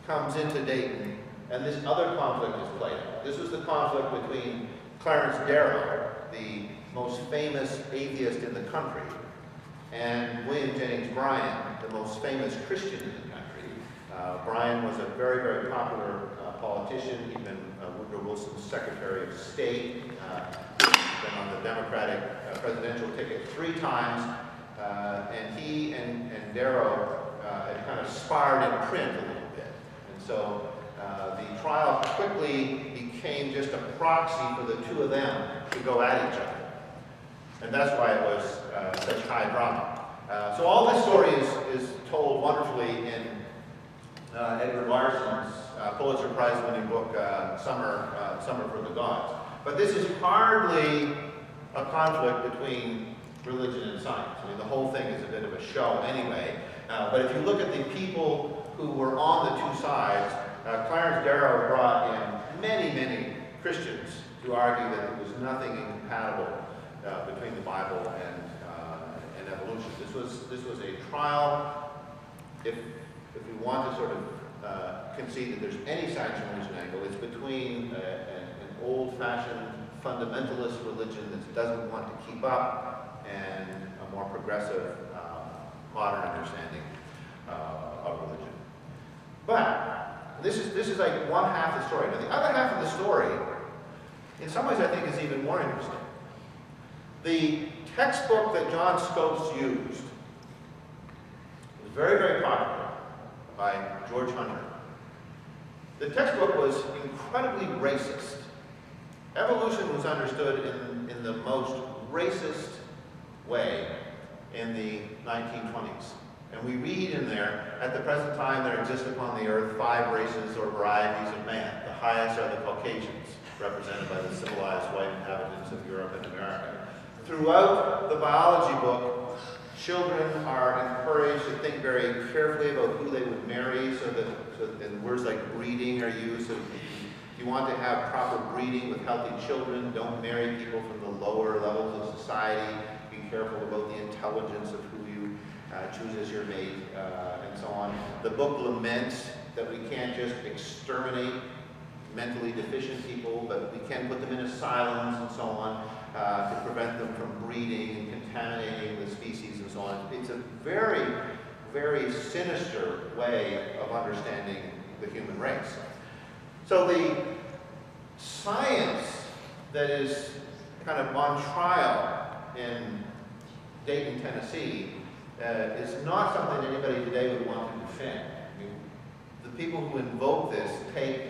comes into Dayton, and this other conflict is played out. This was the conflict between Clarence Darrow, the most famous atheist in the country, and William Jennings Bryan, the most famous Christian in the country. Bryan was a very, very popular politician. He'd been Woodrow Wilson's Secretary of State, been on the Democratic presidential ticket 3 times, and he and Darrow had kind of sparred in print a little bit. And so the trial quickly became just a proxy for the two of them to go at each other. And that's why it was such high drama. So all this story is told wonderfully in Edward Larson's Pulitzer Prize-winning book, Summer for the Gods. But this is hardly a conflict between religion and science. I mean, the whole thing is a bit of a show anyway. But if you look at the people who were on the two sides, Clarence Darrow brought in many, many Christians to argue that there was nothing incompatible between the Bible and evolution. This was a trial. If we want to sort of concede that there's any science and religion angle, it's between an old-fashioned fundamentalist religion that doesn't want to keep up and a more progressive modern understanding of religion. But this is like one half of the story. Now the other half of the story, in some ways I think is even more interesting. The textbook that John Scopes used was very, very popular by George Hunter. The textbook was incredibly racist. Evolution was understood in the most racist way in the 1920s. And we read in there, at the present time there exist upon the earth 5 races or varieties of man. The highest are the Caucasians, represented by the civilized white inhabitants of Europe and America. Throughout the biology book, children are encouraged to think very carefully about who they would marry, and words like breeding are used. So if you want to have proper breeding with healthy children, don't marry people from the lower levels of society. Be careful about the intelligence of who you choose as your mate, and so on. The book laments that we can't just exterminate mentally deficient people, but we can put them in asylums and so on to prevent them from breeding and contaminating the species and so on. It's a very, very sinister way of understanding the human race. So the science that is kind of on trial in Dayton, Tennessee, is not something anybody today would want to defend. I mean, the people who invoke this take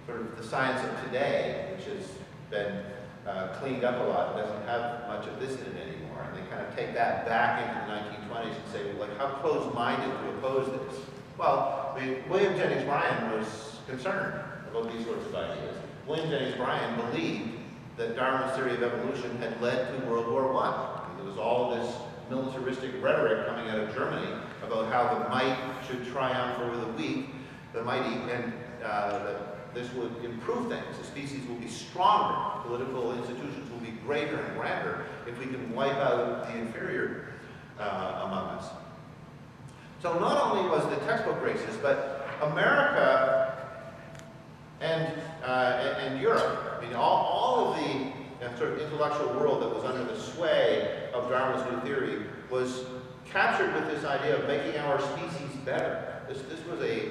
sort of the science of today, which has been cleaned up a lot, doesn't have much of this in it anymore, and they kind of take that back into the 1920s and say, well, like, how closed-minded to oppose this? Well, I mean, William Jennings Bryan was concerned about these sorts of ideas. William Jennings Bryan believed that Darwin's theory of evolution had led to World War I. There was all this militaristic rhetoric coming out of Germany about how the might should triumph over the weak, the mighty, and that this would improve things. The species will be stronger. Political institutions will be greater and grander if we can wipe out the inferior among us. So not only was the textbook racist, but America and Europe, I mean, all of the sort of intellectual world that was under the sway of Darwin's new theory was captured with this idea of making our species better. This was a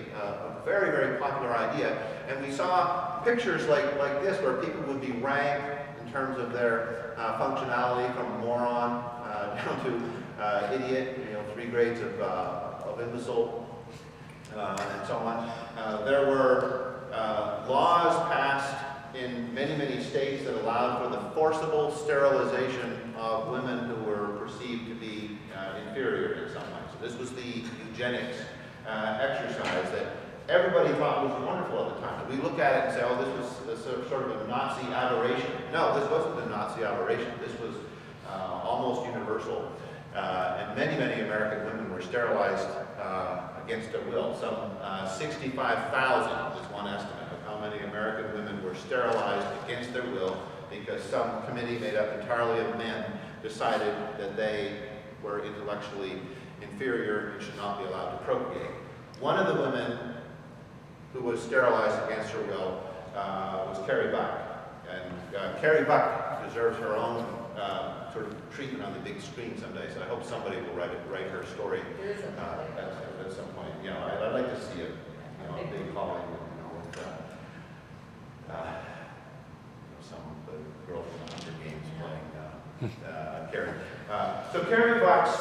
very, very popular idea, and we saw pictures like this where people would be ranked in terms of their functionality, from moron down to idiot, 3 grades of imbecile, and so on. There were laws passed in many, many states that allowed for the forcible sterilization of women who were perceived to be inferior in some way. So this was the eugenics exercise that everybody thought was wonderful at the time. We look at it and say, oh, this was sort of a Nazi aberration. No, this wasn't a Nazi aberration. This was almost universal. And many, many American women were sterilized against their will. Some 65,000 is one estimate of how many American women were sterilized against their will because some committee made up entirely of men decided that they were intellectually inferior and should not be allowed to procreate. One of the women who was sterilized against her will was Carrie Buck. And Carrie Buck deserves her own sort of treatment on the big screen someday, so I hope somebody will write her story at some point. I'd like to see a big Hollywood, with some of the girl from the Hunger Games playing Carrie. So Carrie Buck's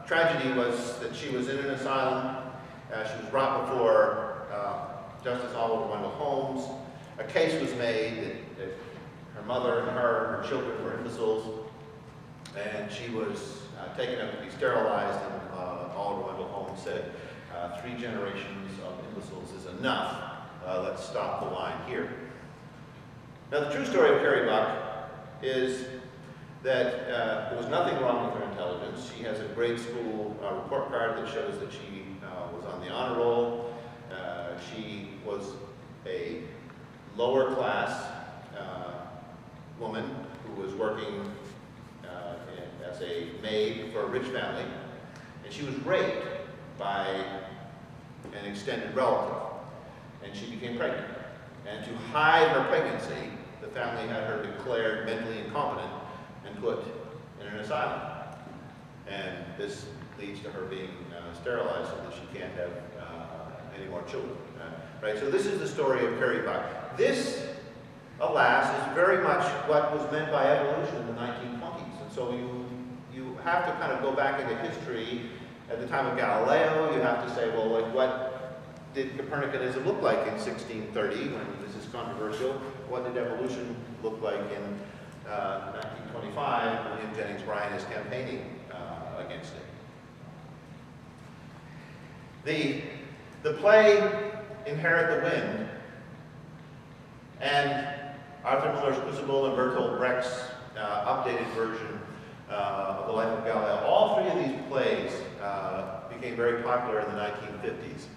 tragedy was that she was in an asylum. She was brought before Justice Oliver Wendell Holmes. A case was made that her mother and her children were imbeciles, and she was taken up to be sterilized, and Oliver Wendell Holmes said, 3 generations of imbeciles is enough. Let's stop the line here. Now, the true story of Carrie Buck is that there was nothing wrong with her intelligence. She has a grade school report card that shows that she was on the honor roll. She was a lower class woman who was working as a maid for a rich family, and she was raped by an extended relative, and she became pregnant. And to hide her pregnancy, the family had her declared mentally incompetent and put in an asylum. And this leads to her being sterilized so that she can't have any more children. Right? So this is the story of Carrie Buck. This, alas, is very much what was meant by evolution in the 1920s. And so you have to kind of go back into history. At the time of Galileo, you have to say, well, like, what did Copernicanism look like in 1630, when this is controversial? What did evolution look like in 1925, William Jennings Bryan is campaigning against it? The play Inherit the Wind and Arthur Miller's Crucible and Bertolt Brecht's updated version of The Life of Galileo, all 3 of these plays became very popular in the 1950s.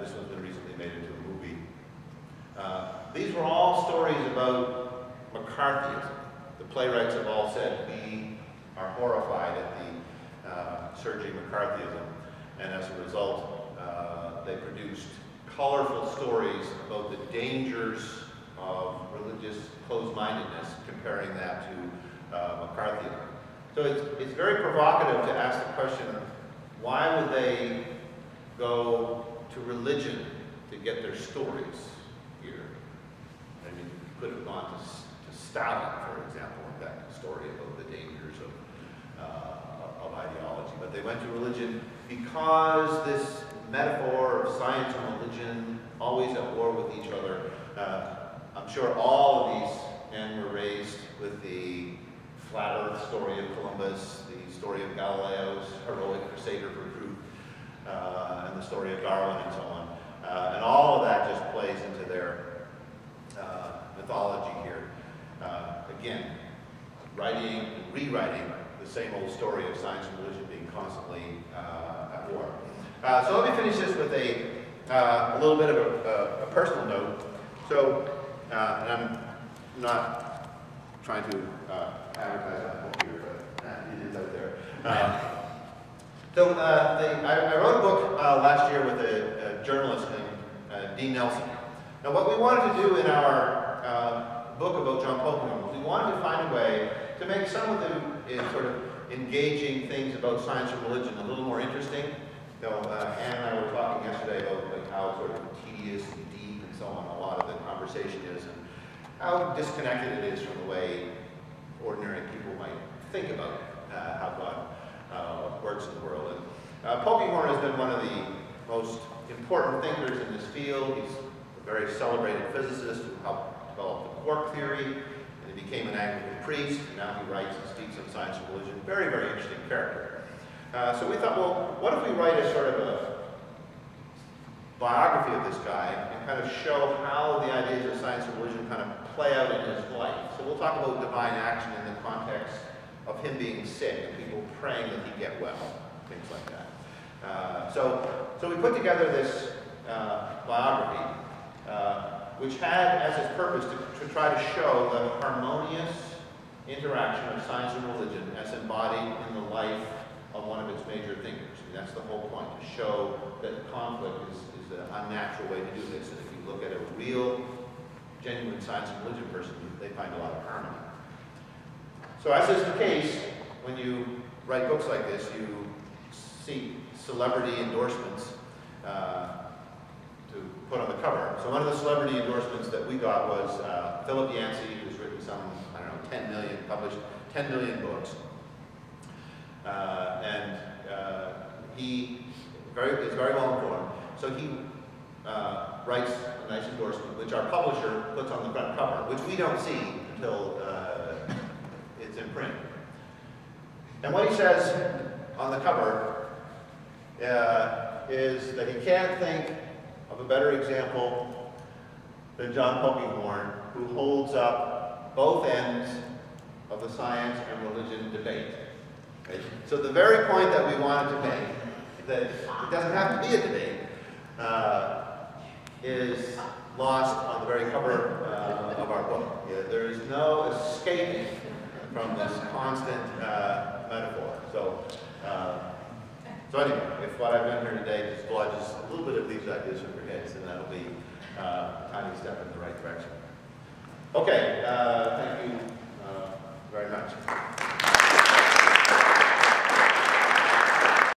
This one's been recently made into a movie. These were all stories about McCarthyism. The playwrights have all said, we are horrified at the surging McCarthyism, and as a result, they produced colorful stories about the dangers of religious closed-mindedness, comparing that to McCarthyism. So it's very provocative to ask the question, why would they go to religion to get their stories here? I mean, you could have gone to Stalin, for example, and got a story about the dangers of ideology. But they went to religion because this metaphor of science and religion always at war with each other. I'm sure all of these men were raised with the flat earth story of Columbus, the story of Galileo's heroic crusader for truth, and the story of Darwin and so on. And all of that just plays into their mythology here. Again, writing and rewriting the same old story of science and religion being constantly at war. So let me finish this with a little bit of a personal note. So, and I'm not trying to advertise that book here, but it is out there. I wrote a book last year with a journalist named Dean Nelson. Now, what we wanted to do in our book about John Polkinghorne was we wanted to find a way to make some of the sort of engaging things about science and religion a little more interesting. You know, Anne and I were talking yesterday about like how sort of tedious and deep and so on a lot of the conversation is, and how disconnected it is from the way ordinary people might think about how God works in the world. And Polkinghorne has been one of the most important thinkers in this field. He's a very celebrated physicist who helped develop the quark theory, and he became an Anglican priest, and now he writes and speaks on science and religion. Very, very interesting character. So we thought, well, what if we write a sort of a biography of this guy and kind of show how the ideas of science and religion kind of play out in his life. So we'll talk about divine action in the context of him being sick and people praying that he get well, things like that. So we put together this biography, which had as its purpose to try to show the harmonious interaction of science and religion as embodied in the life of one of its major thinkers. I mean, that's the whole point, to show that conflict is an unnatural way to do this. And if you look at a real, genuine science and religion person, they find a lot of harmony. So as is the case, when you write books like this, you seek celebrity endorsements to put on the cover. So one of the celebrity endorsements that we got was Philip Yancey, who's written some, I don't know, 10 million, published 10 million books. He is very well informed. So he writes a nice endorsement, which our publisher puts on the front cover, which we don't see until it's in print. And what he says on the cover is that he can't think of a better example than John Polkinghorne, who holds up both ends of the science and religion debate. Okay? So the very point that we wanted to make, that it doesn't have to be a debate, is lost on the very cover of our book. Yeah, there is no escaping from this constant metaphor. So anyway, if what I've done here today dislodges a little bit of these ideas from your heads, then that'll be a tiny step in the right direction. Okay,